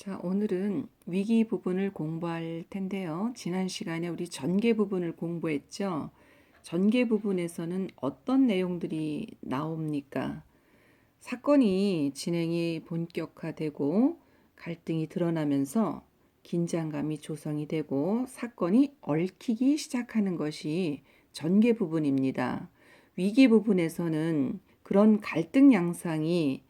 자, 오늘은 위기 부분을 공부할 텐데요. 지난 시간에 우리 전개 부분을 공부했죠. 전개 부분에서는 어떤 내용들이 나옵니까? 사건이 진행이 본격화되고 갈등이 드러나면서 긴장감이 조성이 되고 사건이 얽히기 시작하는 것이 전개 부분입니다. 위기 부분에서는 그런 갈등 양상이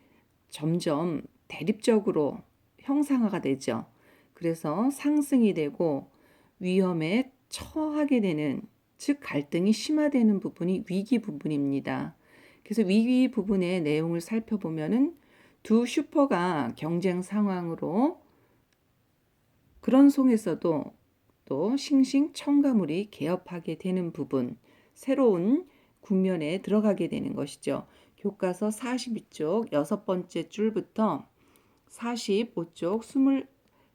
점점 대립적으로 형상화가 되죠. 그래서 상승이 되고 위험에 처하게 되는, 즉 갈등이 심화되는 부분이 위기 부분입니다. 그래서 위기 부분의 내용을 살펴보면은 두 슈퍼가 경쟁 상황으로 그런 속에서도 또 싱싱 첨가물이 개업하게 되는 부분, 새로운 국면에 들어가게 되는 것이죠. 교과서 42쪽 6번째 줄부터 45쪽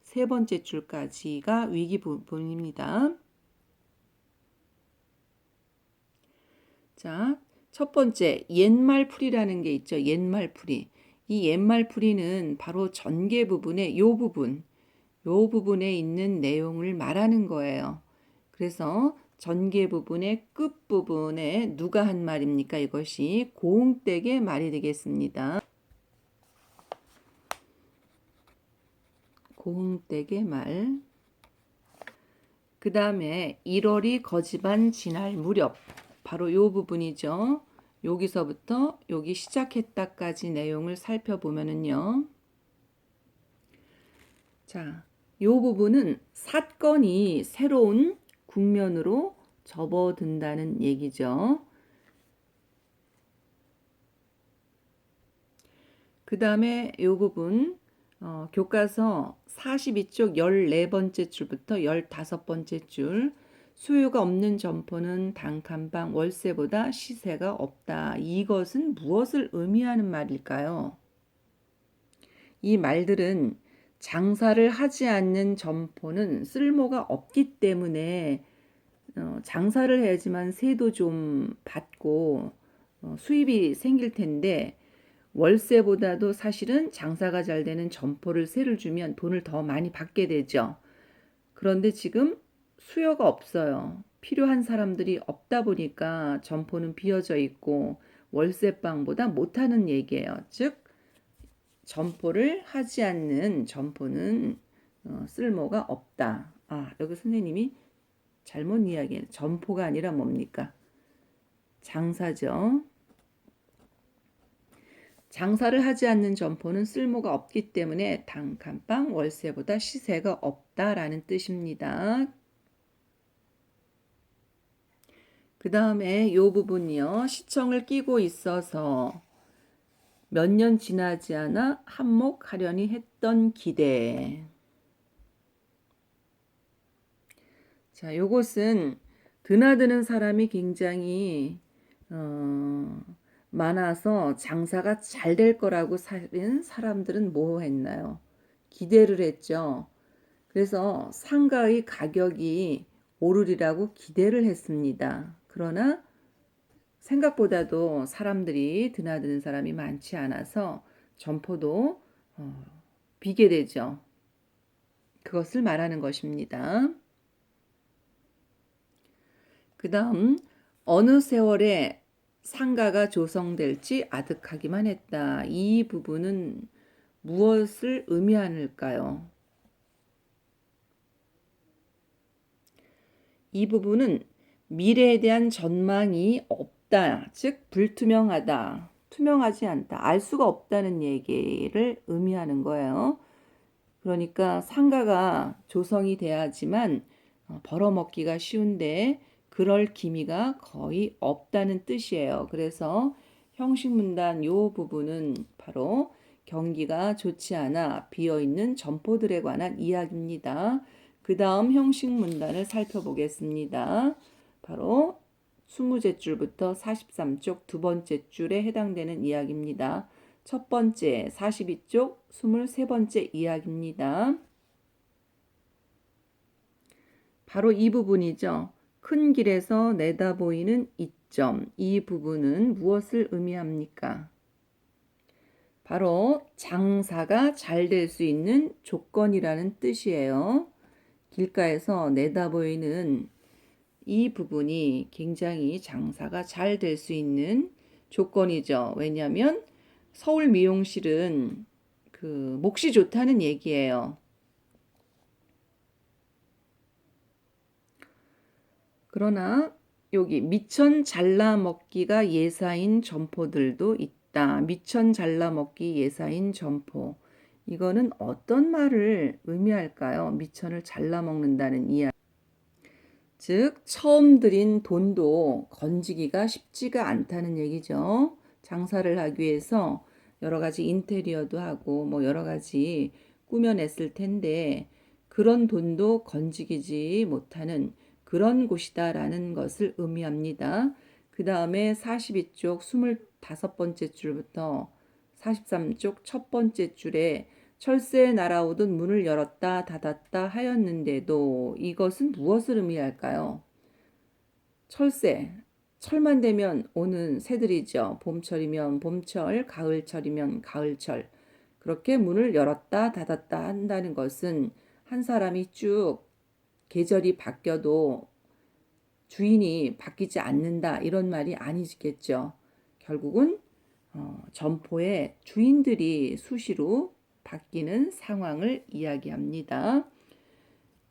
23번째 줄까지가 위기 부분입니다. 자, 첫 번째 옛말풀이라는 게 있죠. 옛말풀이. 이 옛말풀이는 바로 전개 부분의 요 부분에 있는 내용을 말하는 거예요. 그래서 전개 부분의 끝부분에 누가 한 말입니까? 이것이 고흥댁의 말이 되겠습니다. 고흥댁의 말. 그 다음에 1월이 거지반 지날 무렵. 바로 요 부분이죠. 여기서부터 여기 시작했다까지 내용을 살펴보면은요. 자, 요 부분은 사건이 새로운 국면으로 접어든다는 얘기죠. 그 다음에 요 부분 교과서 42쪽 14번째 줄부터 15번째 줄. 수요가 없는 점포는 단칸방 월세보다 시세가 없다. 이것은 무엇을 의미하는 말일까요? 이 말들은 장사를 하지 않는 점포는 쓸모가 없기 때문에 장사를 해야지만 세도 좀 받고 수입이 생길 텐데 월세보다도 사실은 장사가 잘 되는 점포를 세를 주면 돈을 더 많이 받게 되죠. 그런데 지금 수요가 없어요. 필요한 사람들이 없다 보니까 점포는 비어져 있고 월세방보다 못하는 얘기예요. 즉 점포를 하지 않는 점포는 쓸모가 없다. 아, 여기 선생님이 잘못 이야기해요. 점포가 아니라 뭡니까? 장사죠. 장사를 하지 않는 점포는 쓸모가 없기 때문에 단칸방 월세보다 시세가 없다라는 뜻입니다. 그 다음에 요 부분이요. 시청을 끼고 있어서 몇 년 지나지 않아 한몫하려니 했던 기대. 자, 요것은 드나드는 사람이 굉장히 많아서 장사가 잘 될 거라고 사람들은 뭐 했나요? 기대를 했죠. 그래서 상가의 가격이 오르리라고 기대를 했습니다. 그러나 생각보다도 사람들이 드나드는 사람이 많지 않아서 점포도 비게 되죠. 그것을 말하는 것입니다. 그 다음 어느 세월에 상가가 조성될지 아득하기만 했다. 이 부분은 무엇을 의미하는가요? 이 부분은 미래에 대한 전망이 없다. 즉 불투명하다. 투명하지 않다. 알 수가 없다는 얘기를 의미하는 거예요. 그러니까 상가가 조성이 돼야지만 벌어먹기가 쉬운데 그럴 기미가 거의 없다는 뜻이에요. 그래서 형식문단 요 부분은 바로 경기가 좋지 않아 비어있는 점포들에 관한 이야기입니다. 그 다음 형식문단을 살펴보겠습니다. 바로 20제줄부터 43쪽 두 번째 줄에 해당되는 이야기입니다. 첫 번째 42쪽 23번째 이야기입니다. 바로 이 부분이죠. 큰 길에서 내다보이는 이점. 이 부분은 무엇을 의미합니까? 바로 장사가 잘 될 수 있는 조건이라는 뜻이에요. 길가에서 내다 보이는 이 부분이 굉장히 장사가 잘 될 수 있는 조건이죠. 왜냐하면 서울 미용실은 그 몫이 좋다는 얘기예요. 그러나 여기 미천 잘라 먹기가 예사인 점포들도 있다. 미천 잘라 먹기 예사인 점포. 이거는 어떤 말을 의미할까요? 미천을 잘라 먹는다는 이야기. 즉, 처음 들인 돈도 건지기가 쉽지가 않다는 얘기죠. 장사를 하기 위해서 여러 가지 인테리어도 하고 뭐 여러 가지 꾸며냈을 텐데 그런 돈도 건지기지 못하는 그런 곳이다라는 것을 의미합니다. 그 다음에 42쪽 25번째 줄부터 43쪽 첫 번째 줄에 철새에 날아오듯 문을 열었다 닫았다 하였는데도 이것은 무엇을 의미할까요? 철새, 철만 되면 오는 새들이죠. 봄철이면 봄철, 가을철이면 가을철. 그렇게 문을 열었다 닫았다 한다는 것은 한 사람이 쭉 계절이 바뀌어도 주인이 바뀌지 않는다 이런 말이 아니겠죠. 결국은 점포의 주인들이 수시로 바뀌는 상황을 이야기합니다.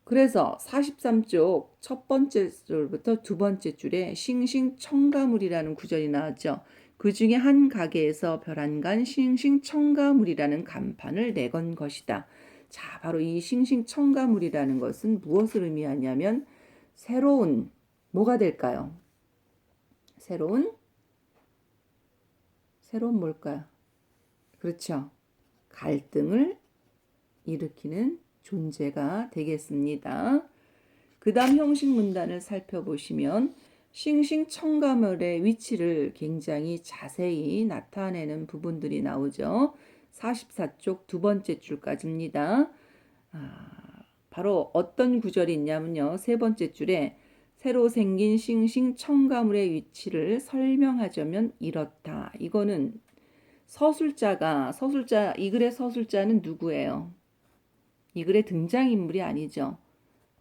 그래서 43쪽 첫 번째 줄부터 두 번째 줄에 싱싱청가물이라는 구절이 나왔죠. 그 중에 한 가게에서 별안간 싱싱청가물이라는 간판을 내건 것이다. 자, 바로 이 싱싱청가물이라는 것은 무엇을 의미하냐면 새로운 뭐가 될까요? 새로운 뭘까요? 그렇죠. 갈등을 일으키는 존재가 되겠습니다. 그 다음 형식 문단을 살펴보시면 싱싱청가물의 위치를 굉장히 자세히 나타내는 부분들이 나오죠. 44쪽 두 번째 줄까지입니다. 바로 어떤 구절이 있냐면요. 세 번째 줄에 새로 생긴 싱싱청가물의 위치를 설명하자면 이렇다. 이거는 이 글의 서술자는 누구예요? 이 글의 등장인물이 아니죠.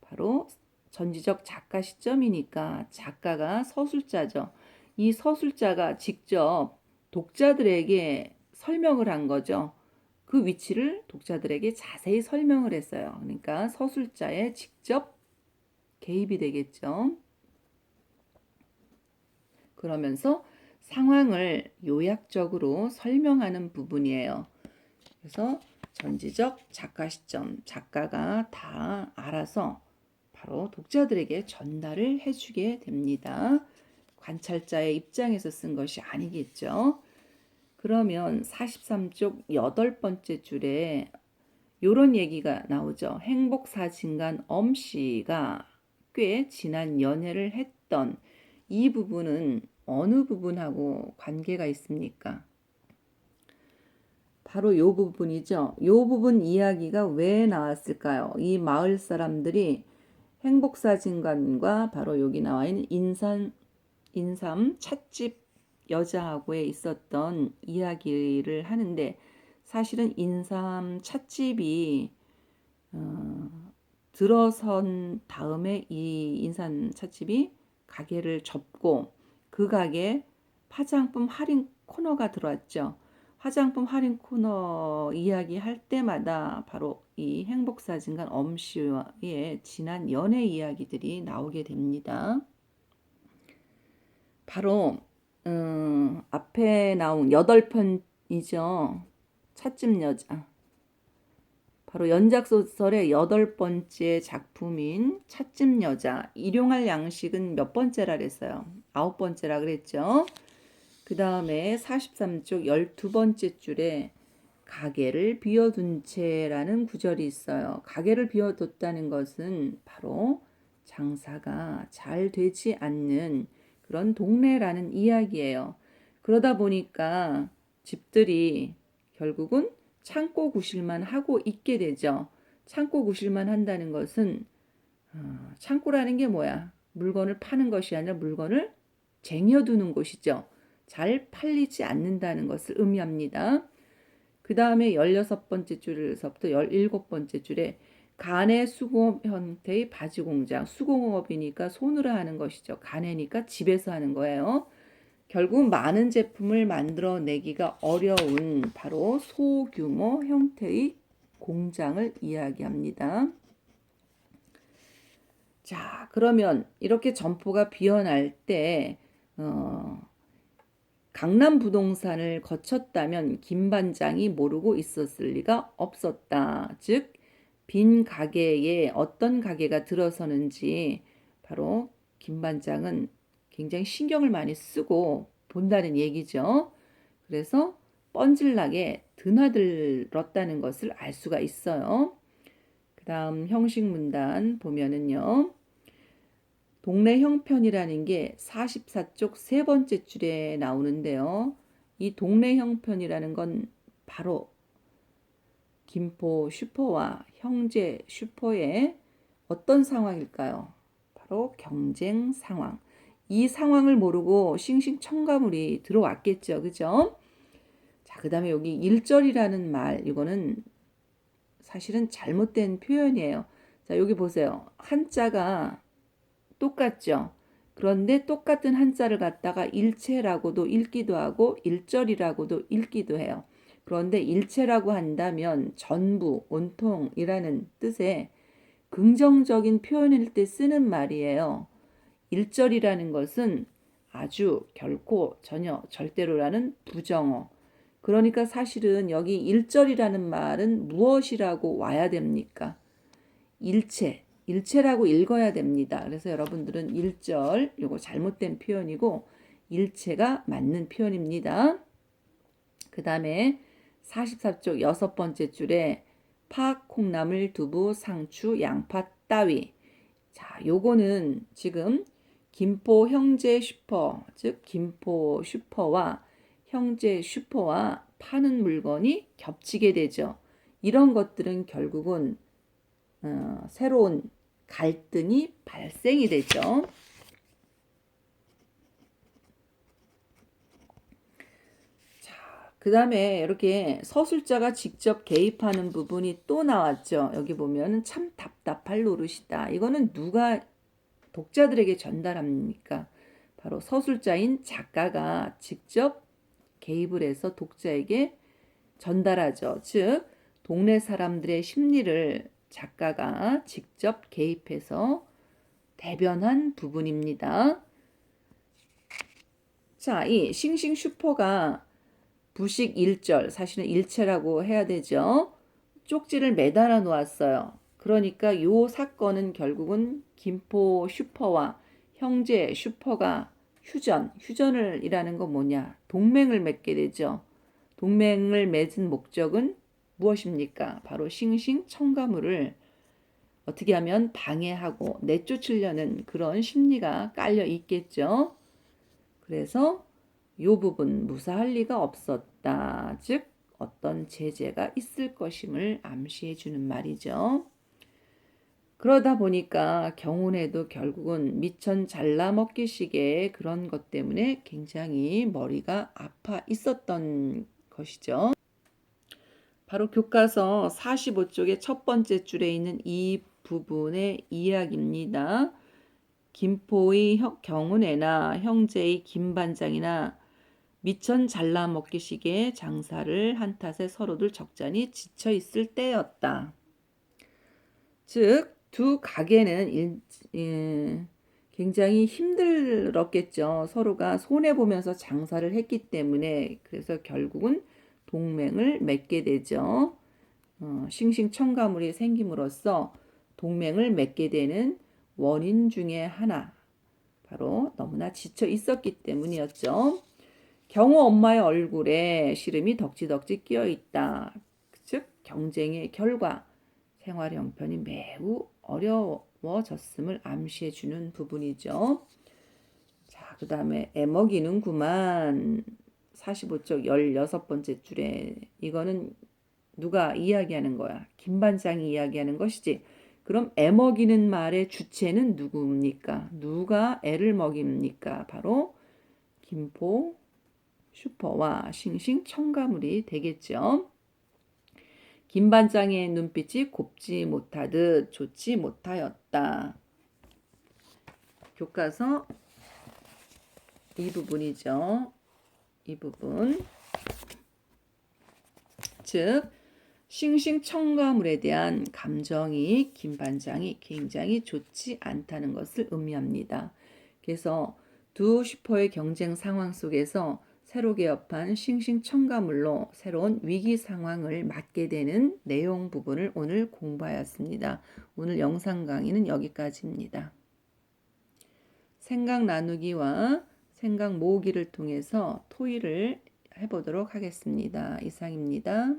바로 전지적 작가 시점이니까 작가가 서술자죠. 이 서술자가 직접 독자들에게 설명을 한 거죠. 그 위치를 독자들에게 자세히 설명을 했어요. 그러니까 서술자의 직접 개입이 되겠죠. 그러면서 상황을 요약적으로 설명하는 부분이에요. 그래서 전지적 작가 시점, 작가가 다 알아서 바로 독자들에게 전달을 해주게 됩니다. 관찰자의 입장에서 쓴 것이 아니겠죠. 그러면 43쪽 여덟 번째 줄에 이런 얘기가 나오죠. 행복사진관 엄씨가 꽤 지난 연애를 했던 이 부분은 어느 부분하고 관계가 있습니까? 바로 이 부분이죠. 이 부분 이야기가 왜 나왔을까요? 이 마을 사람들이 행복사진관과 바로 여기 나와 있는 인삼 찻집 여자하고의 있었던 이야기를 하는데 사실은 인삼 찻집이 들어선 다음에 이 인삼 찻집이 가게를 접고 그 가게 화장품 할인 코너가 들어왔죠. 화장품 할인 코너 이야기할 때마다 바로 이 행복사진관 엄씨의 지난 연애 이야기들이 나오게 됩니다. 바로 앞에 나온 8편이죠. 찻집 여자. 바로 연작소설의 8번째 작품인 찻집 여자. 일용할 양식은 몇 번째라 그랬어요? 9번째라 그랬죠. 그 다음에 43쪽 12번째 줄에 가게를 비워둔 채라는 구절이 있어요. 가게를 비워뒀다는 것은 바로 장사가 잘 되지 않는 그런 동네라는 이야기예요. 그러다 보니까 집들이 결국은 창고 구실만 하고 있게 되죠. 창고 구실만 한다는 것은 창고라는 게 뭐야? 물건을 파는 것이 아니라 물건을 쟁여두는 곳이죠. 잘 팔리지 않는다는 것을 의미합니다. 그 다음에 16번째 줄에서부터 17번째 줄에 간의 수공업 형태의 바지 공장, 수공업이니까 손으로 하는 것이죠. 간해니까 집에서 하는 거예요. 결국 많은 제품을 만들어내기가 어려운 바로 소규모 형태의 공장을 이야기합니다. 자, 그러면 이렇게 점포가 비어날 때 강남 부동산을 거쳤다면 김 반장이 모르고 있었을 리가 없었다. 즉, 빈 가게에 어떤 가게가 들어서는지 바로 김 반장은 굉장히 신경을 많이 쓰고 본다는 얘기죠. 그래서 뻔질나게 드나들었다는 것을 알 수가 있어요. 그 다음 형식 문단 보면은요. 동네 형편이라는 게 44쪽 세 번째 줄에 나오는데요. 이 동네 형편이라는 건 바로 김포 슈퍼와 형제 슈퍼의 어떤 상황일까요? 바로 경쟁 상황. 이 상황을 모르고 싱싱첨가물이 들어왔겠죠. 그죠? 자, 그 다음에 여기 일절이라는 말, 이거는 사실은 잘못된 표현이에요. 자, 여기 보세요. 한자가 똑같죠. 그런데 똑같은 한자를 갖다가 일체라고도 읽기도 하고 일절이라고도 읽기도 해요. 그런데 일체라고 한다면 전부, 온통이라는 뜻의 긍정적인 표현일 때 쓰는 말이에요. 일절이라는 것은 아주, 결코, 전혀, 절대로라는 부정어. 그러니까 사실은 여기 일절이라는 말은 무엇이라고 와야 됩니까? 일체, 일체라고 읽어야 됩니다. 그래서 여러분들은 일절, 이거 잘못된 표현이고 일체가 맞는 표현입니다. 그 다음에 44쪽 여섯 번째 줄에 파, 콩나물, 두부, 상추, 양파 따위. 자, 요거는 지금 김포 형제 슈퍼, 즉 김포 슈퍼와 형제 슈퍼와 파는 물건이 겹치게 되죠. 이런 것들은 결국은 새로운 갈등이 발생이 되죠. 그 다음에 이렇게 서술자가 직접 개입하는 부분이 또 나왔죠. 여기 보면 참 답답할 노릇이다. 이거는 누가 독자들에게 전달합니까? 바로 서술자인 작가가 직접 개입을 해서 독자에게 전달하죠. 즉, 동네 사람들의 심리를 작가가 직접 개입해서 대변한 부분입니다. 자, 이 싱싱 슈퍼가 부식 일절, 사실은 일체라고 해야 되죠. 쪽지를 매달아 놓았어요. 그러니까 요 사건은 결국은 김포 슈퍼와 형제 슈퍼가 휴전을 이라는 건 뭐냐? 동맹을 맺게 되죠. 동맹을 맺은 목적은 무엇입니까? 바로 싱싱 첨가물을 어떻게 하면 방해하고 내쫓으려는 그런 심리가 깔려 있겠죠. 그래서 이 부분 무사할 리가 없었다. 즉 어떤 제재가 있을 것임을 암시해 주는 말이죠. 그러다 보니까 경운에도 결국은 미천 잘라먹기식의 그런 것 때문에 굉장히 머리가 아파 있었던 것이죠. 바로 교과서 45쪽의 첫 번째 줄에 있는 이 부분의 이야기입니다. 김포의 경운에나 형제의 김반장이나 미천 잘라먹기식의 장사를 한 탓에 서로들 적잖이 지쳐 있을 때였다. 즉, 두 가게는 굉장히 힘들었겠죠. 서로가 손해보면서 장사를 했기 때문에. 그래서 결국은 동맹을 맺게 되죠. 싱싱첨가물이 생김으로써 동맹을 맺게 되는 원인 중에 하나, 바로 너무나 지쳐 있었기 때문이었죠. 경우 엄마의 얼굴에 시름이 덕지덕지 끼어 있다. 즉 경쟁의 결과 생활 형편이 매우 어려워졌음을 암시해 주는 부분이죠. 자, 그 다음에 애먹이는구만. 45쪽 16번째 줄에 이거는 누가 이야기하는 거야? 김 반장이 이야기하는 것이지. 그럼 애먹이는 말의 주체는 누구입니까? 누가 애를 먹입니까? 바로 김포 슈퍼와 싱싱 첨가물이 되겠죠. 김 반장의 눈빛이 곱지 못하듯 좋지 못하였다. 교과서 이 부분이죠. 이 부분. 즉 싱싱첨가물에 대한 감정이 김 반장이 굉장히 좋지 않다는 것을 의미합니다. 그래서 두 슈퍼의 경쟁 상황 속에서 새로 개업한 싱싱첨가물로 새로운 위기 상황을 맞게 되는 내용 부분을 오늘 공부하였습니다. 오늘 영상 강의는 여기까지입니다. 생각 나누기와 생각 모으기를 통해서 토의를 해보도록 하겠습니다. 이상입니다.